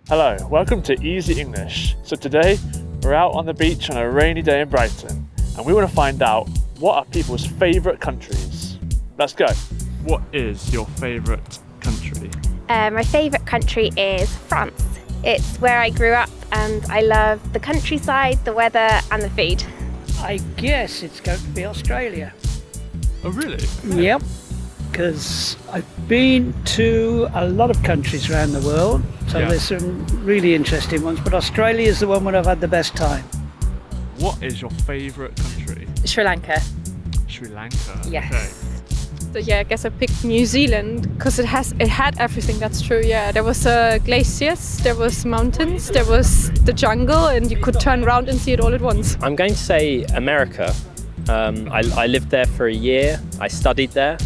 Hello, welcome to Easy English. So today we're out on the beach on a rainy day in Brighton and we want to find out what are people's favourite countries. Let's go. What is your favourite country? My favourite country is France. It's where I grew up and I love the countryside, the weather and the food. I guess it's going to be Australia. Oh really? Yep, because I've been to a lot of countries around the world, so Yeah. there's some really interesting ones, but Australia is the one where I've had the best time. What is your favourite country? Sri Lanka. Sri Lanka. Yes. Okay. So yeah, I guess I picked New Zealand because it had everything. That's true. Yeah, there was glaciers, there was mountains, there was the jungle, and you could turn around and see it all at once. I'm going to say America. I lived there for a year, I studied there,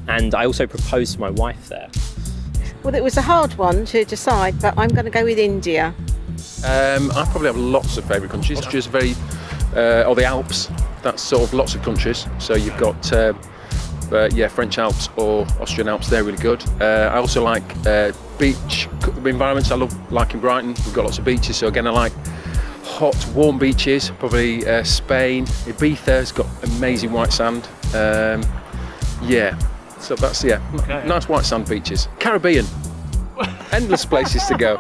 and I also proposed to my wife there. Well, it was a hard one to decide, but I'm going to go with India. I probably have lots of favourite countries. Austria's very, or the Alps, that's sort of lots of countries. So you've got, French Alps or Austrian Alps, they're really good. I also like beach environments. I love like in Brighton, we've got lots of beaches. So again, I like hot, warm beaches, probably Spain. Ibiza's got amazing white sand. So that's, Okay. nice white sand beaches. Caribbean, endless places to go.